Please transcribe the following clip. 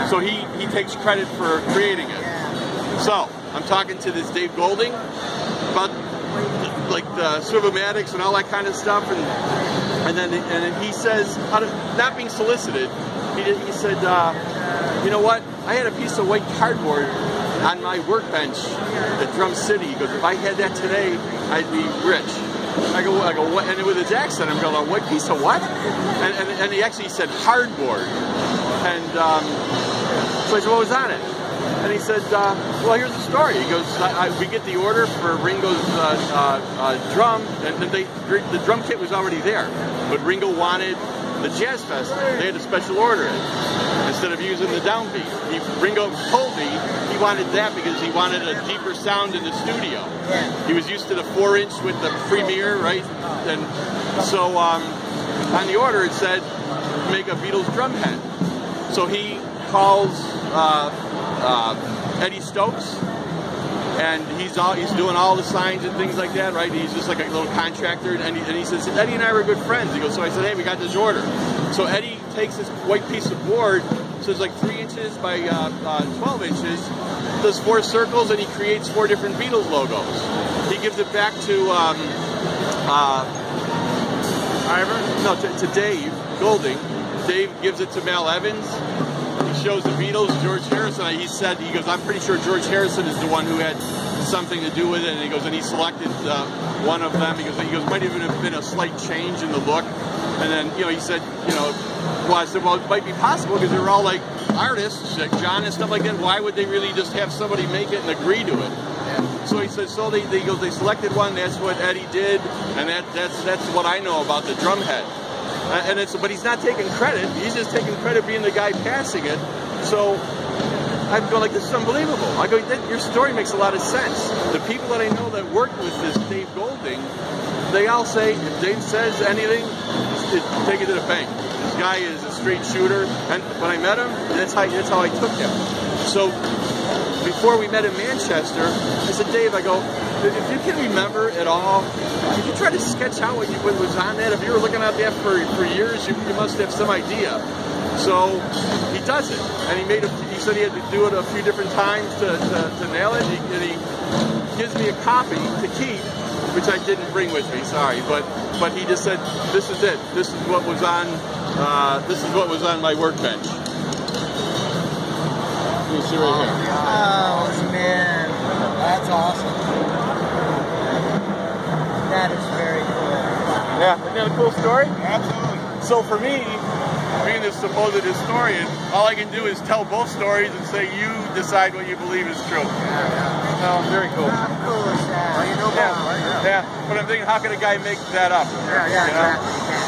So he takes credit for creating it. So I'm talking to this Dave Golding about like the servomatics and all that kind of stuff, and then he says, not being solicited, he said, you know what? I had a piece of white cardboard on my workbench at Drum City. He goes, if I had that today, I'd be rich. I go, what? And with his accent, I'm going, a white piece of what? And he actually said hardboard. And so I said, what was on it? And he said, well, here's the story. He goes, we get the order for Ringo's drum, and the drum kit was already there. But Ringo wanted the Jazz Fest. They had to special order it instead of using the downbeat. Ringo told me he wanted that because he wanted a deeper sound in the studio. He was used to the 4-inch with the Premier, right? And so on the order it said, make a Beatles drum head. So he calls Eddie Stokes, and he's doing all the signs and things like that, right? He's just like a little contractor, and he says, Eddie and I were good friends. He goes, so I said, hey, we got this order. So Eddie takes this white piece of board, so it's like 3 inches by 12 inches, does 4 circles, and he creates 4 different Beatles logos. He gives it back to to Dave Golding. Dave gives it to Mal Evans. He shows the Beatles, George Harrison. He goes, I'm pretty sure George Harrison is the one who had something to do with it. And he goes, and he selected one of them. He goes, might even have been a slight change in the look. And then, he said, well, I said, well, it might be possible because they were all like artists, like John and stuff like that. Why would they really just have somebody make it and agree to it? Yeah. So he said, so they selected one. That's what Eddie did, and that's what I know about the drum head. But he's not taking credit. He's just taking credit being the guy passing it. So I go like, this is unbelievable. I go, your story makes a lot of sense. The people that I know that worked with this Dave Golding, they all say, if Dave says anything, take it to the bank. This guy is a straight shooter. And when I met him, that's how I took him. So before we met in Manchester, I said, Dave, I go, if you can remember at all, could you try to sketch out what was on that? If you were looking at that for years, you must have some idea. So he does it, and he said he had to do it a few different times to nail it. And he gives me a copy to keep, which I didn't bring with me, sorry, but he just said, this is it. This is what was on. This is what was on my workbench. You see right here. Oh man, that's awesome. That is very cool. Yeah, isn't that a cool story? Absolutely. So for me, being this supposed historian, all I can do is tell both stories and say you decide what you believe is true. Yeah. Very cool. How cool is that? Well, you know both, right? Yeah. But I'm thinking, how can a guy make that up? Yeah, exactly.